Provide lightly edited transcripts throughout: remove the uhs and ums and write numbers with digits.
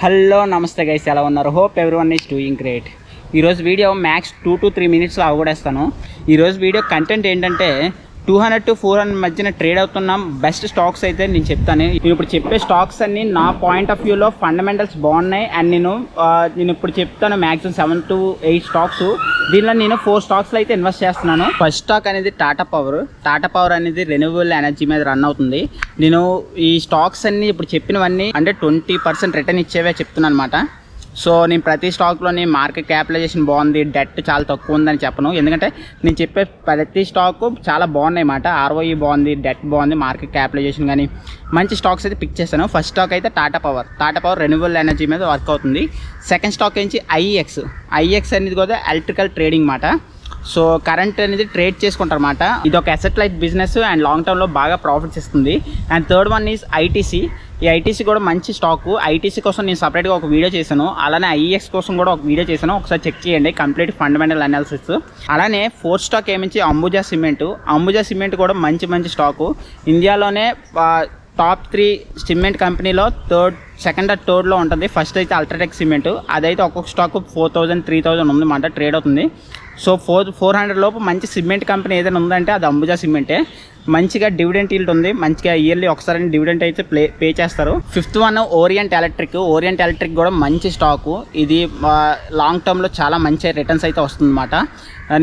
Hello నమస్తే guys, ఎలా ఉన్నారు? Hope everyone is doing great. ఈరోజు వీడియో మ్యాక్స్ 2 to 3 మినిట్స్లో అవగొడేస్తాను. ఈరోజు వీడియో కంటెంట్ ఏంటంటే 200 to 400 మధ్యన ట్రేడ్ అవుతున్న బెస్ట్ స్టాక్స్ అయితే నేను చెప్తాను. నేను ఇప్పుడు చెప్పే స్టాక్స్ అన్ని నా పాయింట్ ఆఫ్ వ్యూలో ఫండమెంటల్స్ బాగున్నాయి. అండ్ నేను ఇప్పుడు చెప్తాను మ్యాక్సిమం 7 to 8 స్టాక్స్. దీనిలో నేను 4 స్టాక్స్లో అయితే ఇన్వెస్ట్ చేస్తున్నాను. ఫస్ట్ స్టాక్ అనేది టాటా పవర్ అనేది రెన్యూవబుల్ ఎనర్జీ మీద రన్ అవుతుంది. నేను ఈ స్టాక్స్ అన్ని ఇప్పుడు చెప్పినవన్నీ అంటే 20% రిటర్న్ ఇచ్చేవే చెప్తున్నాను అనమాట. సో నేను ప్రతి స్టాక్లోని మార్కెట్ క్యాపిటలైజేషన్ బాగుంది, డెట్ చాలా తక్కువ ఉందని చెప్పను. ఎందుకంటే నేను చెప్పే ప్రతి స్టాక్ చాలా బాగున్నాయి అన్నమాట. ROE బాగుంది, డెట్ బాగుంది, మార్కెట్ క్యాపిటలైజేషన్ కానీ మంచి స్టాక్స్ అయితే పిక్ చేశాను. ఫస్ట్ స్టాక్ అయితే టాటా పవర్ రెన్యూవబుల్ ఎనర్జీ మీద వర్క్ అవుతుంది. సెకండ్ స్టాక్ నుంచి ఐఎక్స్ అనేది కూడా ఎలక్ట్రికల్ ట్రేడింగ్ మాట. సో కరెంట్ అనేది ట్రేడ్ చేసుకుంటారు అన్నమాట. ఇది ఒక asset light business and long టర్మ్లో బాగా ప్రాఫిట్స్ ఇస్తుంది. And third one is ITC. ఈ ఐటీసీ కూడా మంచి స్టాకు. ఐటీసీ కోసం నేను సపరేట్గా ఒక వీడియో చేశాను, అలానే ఐఎక్స్ కోసం కూడా ఒక వీడియో చేశాను. ఒకసారి చెక్ చేయండి, కంప్లీట్ ఫండమెంటల్ అనాలిసిస్. అలానే ఫోర్త్ స్టాక్ ఏమించి అంబుజా సిమెంట్ కూడా మంచి స్టాకు. ఇండియాలోనే టాప్ 3 సిమెంట్ కంపెనీలో సెకండ్ ఆర్ థర్డ్లో ఉంటుంది. ఫస్ట్ అయితే అల్ట్రాటెక్ సిమెంట్, అదైతే ఒక్కొక్క స్టాక్ 4000 3000 ఉందన్నమాట, ట్రేడ్ అవుతుంది. సో 400 లోపు మంచి సిమెంట్ కంపెనీ ఏదైనా ఉందంటే అది అంబుజా సిమెంటే. మంచిగా డివిడెంట్ ఈల్డ్ ఉంది, మంచిగా ఇయర్లీ ఒకసారి డివిడెంట్ అయితే పే చేస్తారు. ఫిఫ్త్ వన్ ఓరియంట్ ఎలక్ట్రిక్ కూడా మంచి స్టాకు. ఇది లాంగ్ టర్మ్లో చాలా మంచి రిటర్న్స్ అయితే వస్తుందన్నమాట.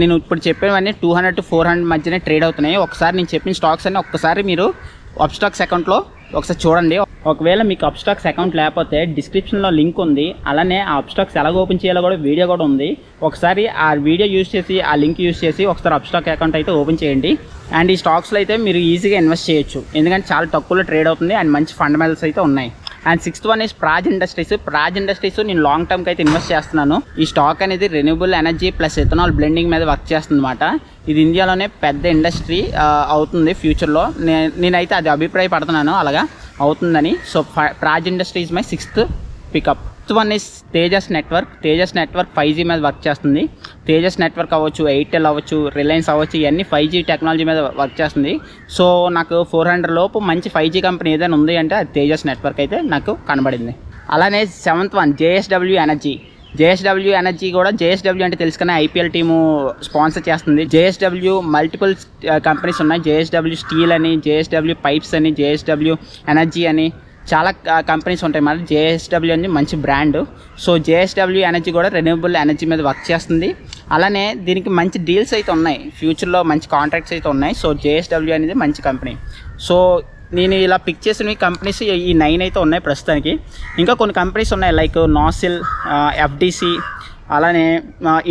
నేను ఇప్పుడు చెప్పేవన్నీ 200 to 400 మధ్యనే ట్రేడ్ అవుతున్నాయి. ఒకసారి నేను చెప్పిన స్టాక్స్ అన్నీ ఒక్కసారి మీరు అప్స్టాక్స్ అకౌంట్లో ఒకసారి చూడండి. ఒకవేళ మీకు అప్స్టాక్స్ అకౌంట్ లేకపోతే డిస్క్రిప్షన్లో లింక్ ఉంది, అలానే ఆ అప్స్టాక్స్ ఎలా ఓపెన్ చేయాలో కూడా వీడియో కూడా ఉంది. ఒకసారి ఆ వీడియో యూజ్ చేసి ఆ లింక్ యూజ్ చేసి ఒకసారి అప్స్టాక్ అకౌంట్ అయితే ఓపెన్ చేయండి. అండ్ ఈ స్టాక్స్లో అయితే మీరు ఈజీగా ఇన్వెస్ట్ చేయొచ్చు, ఎందుకంటే చాలా తక్కువలో ట్రేడ్ అవుతుంది అండ్ మంచి ఫండమెంటల్స్ అయితే ఉన్నాయి. And sixth one is Praj industries. నేను లాంగ్ టర్మ్కి అయితే ఇన్వెస్ట్ చేస్తున్నాను. ఈ స్టాక్ అనేది renewable energy plus ethanol blending మీద వర్క్ చేస్తుంది అనమాట. ఇది ఇండియాలోనే పెద్ద ఇండస్ట్రీ అవుతుంది ఫ్యూచర్లో. నేనైతే అది అభిప్రాయపడుతున్నాను అలాగా అవుతుందని. So Praj Industries my 6th pickup. Fifth one is Tejas network 5G మీద వర్క్ చేస్తుంది. తేజస్ నెట్వర్క్ అవ్వచ్చు, ఎయిర్టెల్ అవ్వచ్చు, రిలయన్స్ అవ్వచ్చు, ఇవన్నీ 5G టెక్నాలజీ మీద వర్క్ చేస్తుంది. సో నాకు 400 లోపు మంచి 5G కంపెనీ ఏదైనా ఉంది అంటే అది తేజస్ నెట్వర్క్ అయితే నాకు కనబడింది. అలానే 7th వన్ JSE ఎనర్జీ కూడా. JSE అంటే తెలుసుకునే IPL టీము స్పాన్సర్ చేస్తుంది. JSE మల్టిపుల్ కంపెనీస్ ఉన్నాయి. JSE స్టీల్ అని, JSE పైప్స్ అని, JSE ఎనర్జీ అని చాలా కంపెనీస్ ఉంటాయి మరి. JSE అని మంచి బ్రాండ్. సో JSE ఎనర్జీ కూడా రెన్యూవబుల్ ఎనర్జీ మీద వర్క్ చేస్తుంది. అలానే దీనికి మంచి డీల్స్ అయితే ఉన్నాయి, ఫ్యూచర్లో మంచి కాంట్రాక్ట్స్ అయితే ఉన్నాయి. సో JSE అనేది మంచి కంపెనీ. సో నేను ఇలా పిక్ చేసిన కంపెనీస్ ఈ 9 అయితే ఉన్నాయి ప్రస్తుతానికి. ఇంకా కొన్ని కంపెనీస్ ఉన్నాయి లైక్ నాసిల్, FDC, అలానే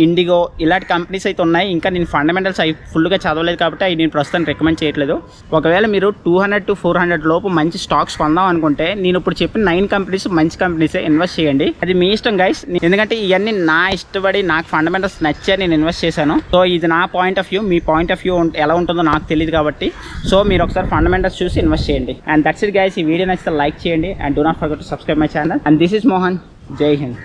ఇండిగో, ఇలాంటి కంపెనీస్ అయితే ఉన్నాయి. ఇంకా నేను ఫండమెంటల్స్ అవి ఫుల్గా చదవలేదు కాబట్టి అవి నేను ప్రస్తుతానికి రికమెండ్ చేయట్లేదు. ఒకవేళ మీరు 200 to 400 లోపు మంచి స్టాక్స్ కొందాం అనుకుంటే నేను ఇప్పుడు చెప్పిన 9 కంపెనీస్ మంచి కంపెనీసే ఇన్వెస్ట్ చేయండి. అది మీ ఇష్టం గైస్, ఎందుకంటే ఇవన్నీ నా ఇష్టపడి నాకు ఫండమెంటల్స్ నచ్చే నేను ఇన్వెస్ట్ చేశాను. సో ఇది నా point of view. Me point of view ఎలా ఉంటుందో నాకు తెలియదు కాబట్టి సో మీరు ఒకసారి ఫండమెంటల్స్ చూసి ఇన్వెస్ట్ చేయండి. And that's it guys. ఈ వీడియో నచ్చితే లైక్ చేయండి and do not forget to subscribe my channel. And this is Mohan. జై హింద్.